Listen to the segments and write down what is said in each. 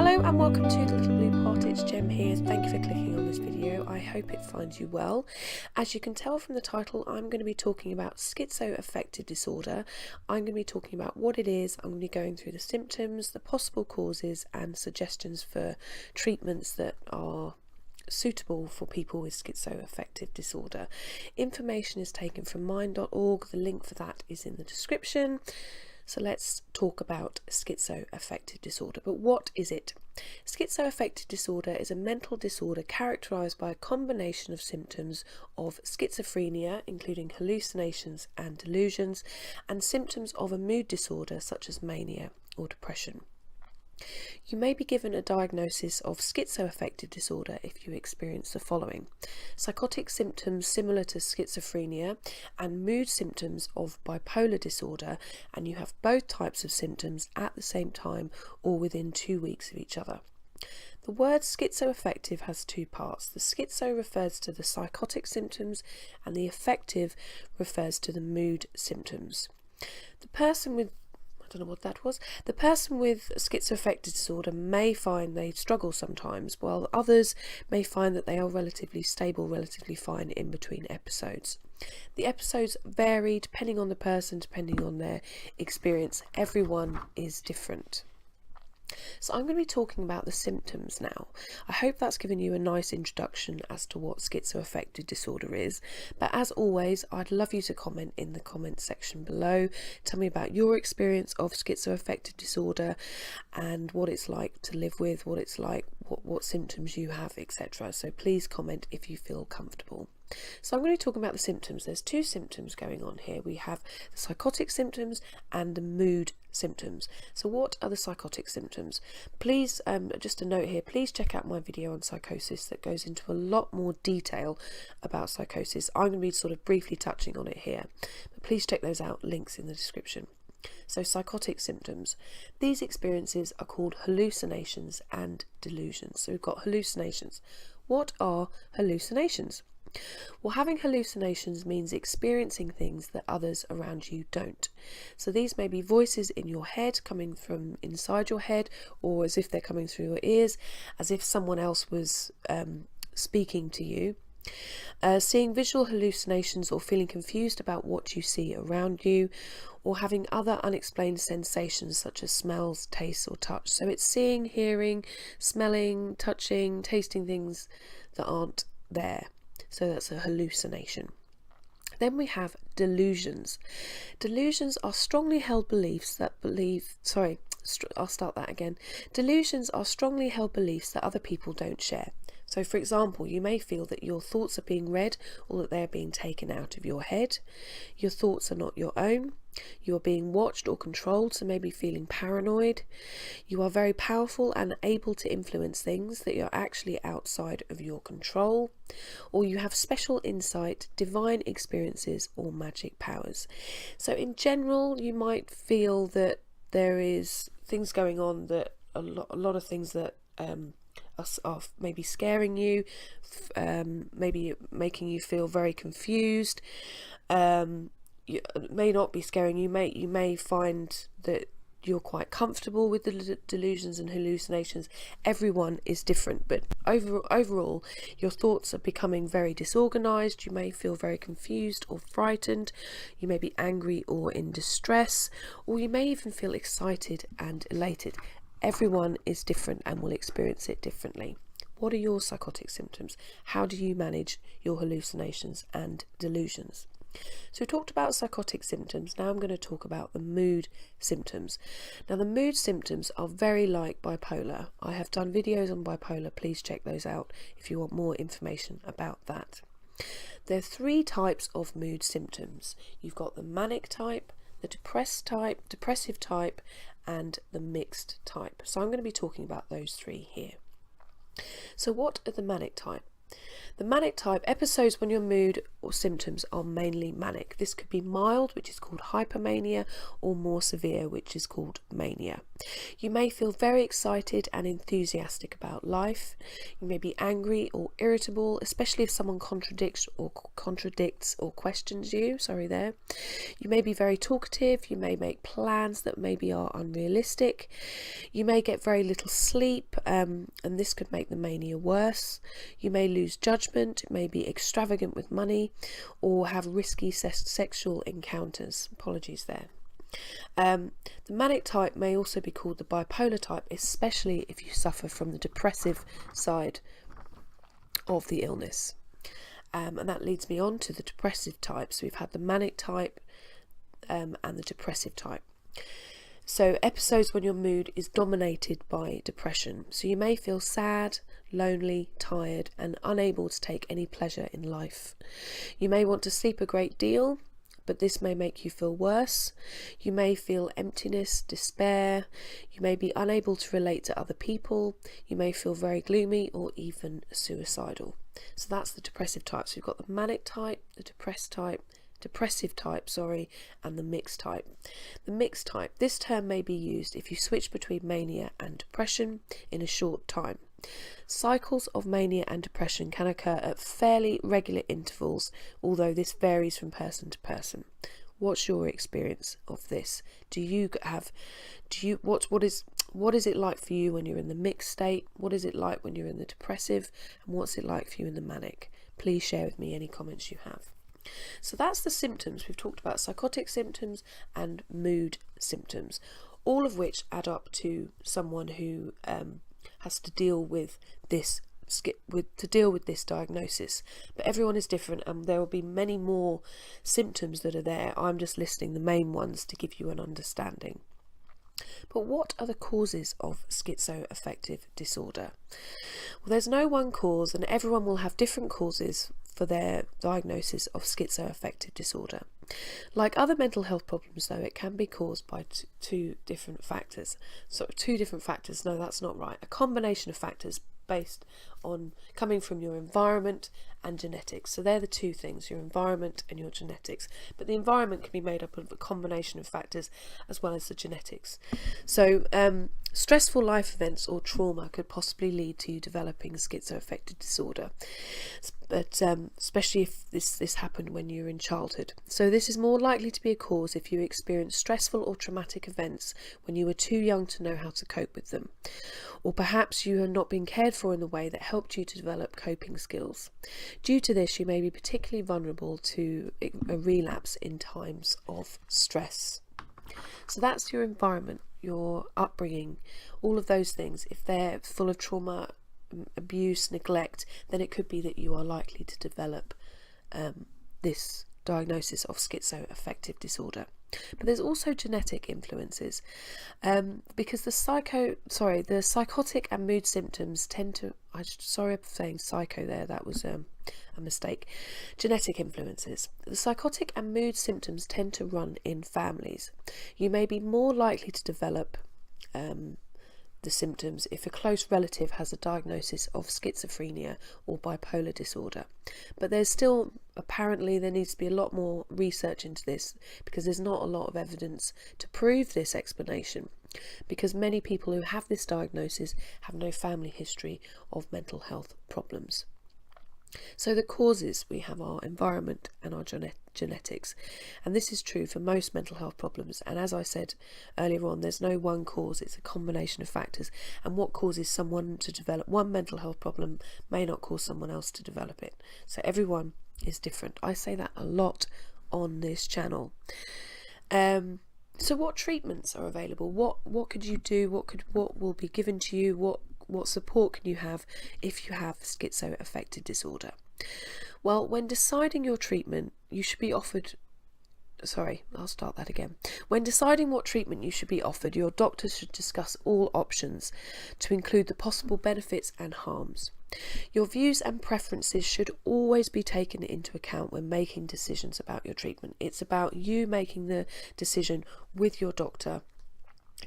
Hello and welcome to the Little Blue Pot. It's Jem here. Thank you for clicking on this video. I hope it finds you well. As you can tell from the title, I'm going to be talking about schizoaffective disorder. I'm going to be talking about what it is. I'm going to be going through the symptoms, the possible causes and suggestions for treatments that are suitable for people with schizoaffective disorder. Information is taken from mind.org. The link for that is in the description. So let's talk about schizoaffective disorder. But what is it? Schizoaffective disorder is a mental disorder characterised by a combination of symptoms of schizophrenia, including hallucinations and delusions, and symptoms of a mood disorder such as mania or depression. You may be given a diagnosis of schizoaffective disorder if you experience the following: psychotic symptoms similar to schizophrenia and mood symptoms of bipolar disorder, and you have both types of symptoms at the same time or within 2 weeks of each other. The word schizoaffective has two parts. The schizo refers to the psychotic symptoms and the affective refers to the mood symptoms. The person with schizoaffective disorder may find they struggle sometimes, while others may find that they are relatively stable, relatively fine in between episodes. The episodes vary depending on the person, depending on their experience. Everyone is different. So I'm going to be talking about the symptoms now. I hope that's given you a nice introduction as to what schizoaffective disorder is. But as always, I'd love you to comment in the comment section below. Tell me about your experience of schizoaffective disorder and what it's like to live with, what it's like, what symptoms you have, etc. So please comment if you feel comfortable. So I'm going to be talking about the symptoms. There's two symptoms going on here. We have the psychotic symptoms and the mood symptoms. So what are the psychotic symptoms? Please, just a note here, please check out my video on psychosis that goes into a lot more detail about psychosis. I'm going to be sort of briefly touching on it here, but please check those out, links in the description. So psychotic symptoms. These experiences are called hallucinations and delusions. So we've got hallucinations. What are hallucinations? Well, having hallucinations means experiencing things that others around you don't. So these may be voices in your head coming from inside your head, or as if they're coming through your ears, as if someone else was speaking to you. Seeing visual hallucinations or feeling confused about what you see around you, or having other unexplained sensations such as smells, tastes or touch. So it's seeing, hearing, smelling, touching, tasting things that aren't there. So that's a hallucination. Then we have delusions. Delusions are strongly held beliefs that Delusions are strongly held beliefs that other people don't share. So for example, you may feel that your thoughts are being read or that they're being taken out of your head. Your thoughts are not your own. You are being watched or controlled, so maybe feeling paranoid. You are very powerful and able to influence things that you're actually outside of your control. Or you have special insight, divine experiences or magic powers. So in general, you might feel that there is things going on, that a lot of things that are maybe scaring you, maybe making you feel very confused. It may not be scaring you. You may find that you're quite comfortable with the delusions and hallucinations. Everyone is different, but overall your thoughts are becoming very disorganized. You may feel very confused or frightened. You may be angry or in distress, or you may even feel excited and elated. Everyone is different and will experience it differently. What are your psychotic symptoms? How do you manage your hallucinations and delusions? So we talked about psychotic symptoms. Now I'm going to talk about the mood symptoms. Now the mood symptoms are very like bipolar. I have done videos on bipolar. Please check those out if you want more information about that. There are three types of mood symptoms. You've got the manic type, the depressive type, and the mixed type. So I'm going to be talking about those three here. So what are the manic type? The manic type, episodes when your mood or symptoms are mainly manic. This could be mild, which is called hypermania, or more severe, which is called mania. You may feel very excited and enthusiastic about life. You may be angry or irritable, especially if someone contradicts or questions you. You may be very talkative. You may make plans that maybe are unrealistic. You may get very little sleep, and this could make the mania worse. You may lose judgment, may be extravagant with money, or have risky sexual encounters. Apologies there. The manic type may also be called the bipolar type, especially if you suffer from the depressive side of the illness. And that leads me on to the depressive type. So we've had the manic type and the depressive type. So episodes when your mood is dominated by depression. So you may feel sad, lonely, tired, and unable to take any pleasure in life. You may want to sleep a great deal, but this may make you feel worse. You may feel emptiness, despair. You may be unable to relate to other people. You may feel very gloomy or even suicidal. So that's the depressive types. We've got the manic type, the depressive type, and the mixed type. The mixed type, this term may be used if you switch between mania and depression in a short time. Cycles of mania and depression can occur at fairly regular intervals, although this varies from person to person. What's your experience of this? What is it like for you when you're in the mixed state? What is it like when you're in the depressive? And what's it like for you in the manic? Please share with me any comments you have. So that's the symptoms. We've talked about psychotic symptoms and mood symptoms, all of which add up to someone who has to deal with this diagnosis. But everyone is different, and there will be many more symptoms that are there. I'm just listing the main ones to give you an understanding. But what are the causes of schizoaffective disorder? Well, there's no one cause, and everyone will have different causes for their diagnosis of schizoaffective disorder. Like other mental health problems, though, it can be caused by two different factors. No, that's not right. A combination of factors based on coming from your environment and genetics. So they're the two things, your environment and your genetics. But the environment can be made up of a combination of factors as well as the genetics. So stressful life events or trauma could possibly lead to you developing schizoaffective disorder, but especially if this happened when you were in childhood. So this is more likely to be a cause if you experience stressful or traumatic events when you were too young to know how to cope with them, or perhaps you have not been cared for in the way that helped you to develop coping skills. Due to this, you may be particularly vulnerable to a relapse in times of stress. So that's your environment, your upbringing, all of those things. If they're full of trauma, abuse, neglect, then it could be that you are likely to develop this diagnosis of schizoaffective disorder. But there's also genetic influences, because the psychotic and mood symptoms tend to, sorry for saying psycho there, that was a mistake. Genetic influences. The psychotic and mood symptoms tend to run in families. You may be more likely to develop the symptoms if a close relative has a diagnosis of schizophrenia or bipolar disorder. But there needs to be a lot more research into this, because there's not a lot of evidence to prove this explanation, because many people who have this diagnosis have no family history of mental health problems. So the causes we have our environment and our genetics, and this is true for most mental health problems. And as I said earlier on, there's no one cause, it's a combination of factors, and what causes someone to develop one mental health problem may not cause someone else to develop it. So everyone is different. I say that a lot on this channel. So what treatments are available? What could you do? What will be given to you? What support can you have if you have schizoaffective disorder? Well, when deciding your treatment, you should be offered... When deciding what treatment you should be offered, your doctor should discuss all options to include the possible benefits and harms. Your views and preferences should always be taken into account when making decisions about your treatment. It's about you making the decision with your doctor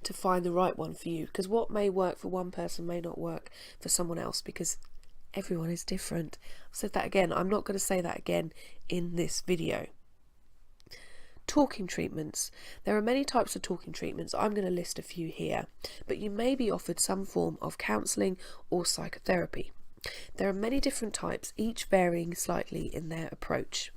to find the right one for you, because what may work for one person may not work for someone else, because Everyone is different. I've said that again. I'm not going to say that again in this video. Talking treatments. There are many types of talking treatments. I'm going to list a few here, but you may be offered some form of counselling or psychotherapy. There are many different types, each varying slightly in their approach.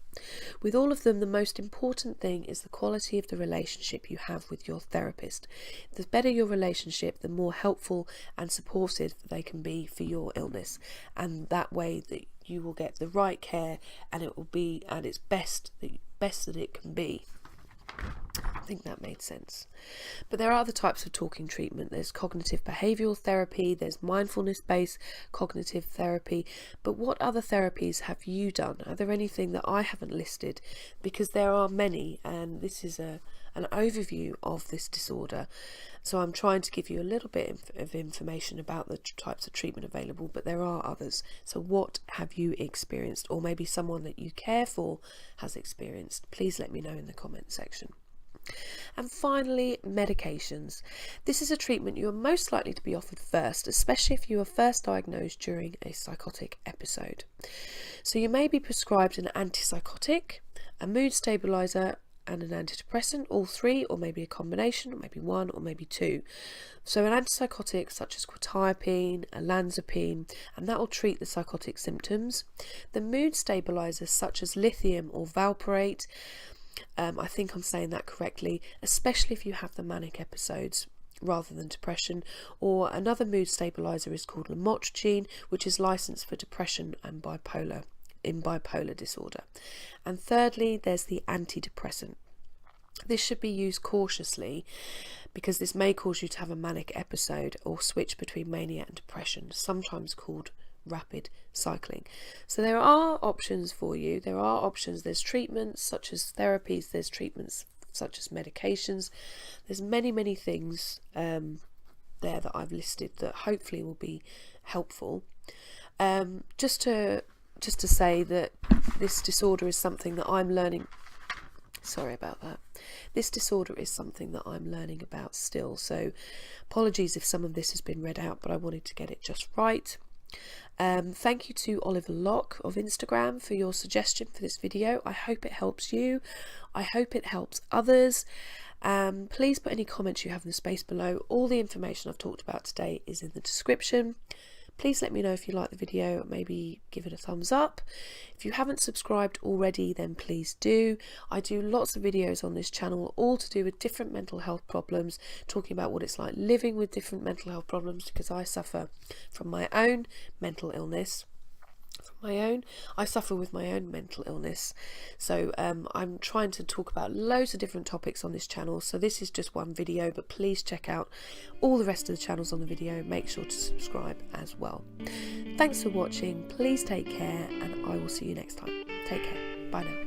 With all of them, the most important thing is the quality of the relationship you have with your therapist. The better your relationship, the more helpful and supportive they can be for your illness, and that way that you will get the right care and it will be at its best that it can be. I think that made sense. But there are other types of talking treatment. There's cognitive behavioural therapy, there's mindfulness-based cognitive therapy. But what other therapies have you done? Are there anything that I haven't listed? Because there are many, and this is an overview of this disorder. So I'm trying to give you a little bit of information about the types of treatment available, but there are others. So what have you experienced, or maybe someone that you care for has experienced? Please let me know in the comment section. And finally, medications. This is a treatment you are most likely to be offered first, especially if you are first diagnosed during a psychotic episode. So you may be prescribed an antipsychotic, a mood stabiliser and an antidepressant, all three, or maybe a combination, or maybe one, or maybe two. So an antipsychotic such as quetiapine, olanzapine, and that will treat the psychotic symptoms. The mood stabilisers such as lithium or valproate, I think I'm saying that correctly, especially if you have the manic episodes rather than depression. Or another mood stabiliser is called lamotrigine, which is licensed for depression and bipolar disorder. And thirdly, there's the antidepressant. This should be used cautiously because this may cause you to have a manic episode or switch between mania and depression, sometimes called rapid cycling. So there are options for you. There are options. There's treatments such as therapies, there's treatments such as medications. There's many things there that I've listed that hopefully will be helpful. Just to say that this disorder is something that I'm learning. Sorry about that. This disorder is something that I'm learning about still. So apologies if some of this has been read out, but I wanted to get it just right. Thank you to Oliver Locke of Instagram for your suggestion for this video. I hope it helps you. I hope it helps others. Please put any comments you have in the space below. All the information I've talked about today is in the description. Please let me know if you like the video, maybe give it a thumbs up. If you haven't subscribed already, then please do. I do lots of videos on this channel, all to do with different mental health problems, talking about what it's like living with different mental health problems, because I suffer from my own mental illness. I suffer with my own mental illness, so I'm trying to talk about loads of different topics on this channel. So this is just one video, but please check out all the rest of the channels on the video. Make sure to subscribe as well. Thanks for watching. Please take care, and I will see you next time. Take care. Bye now.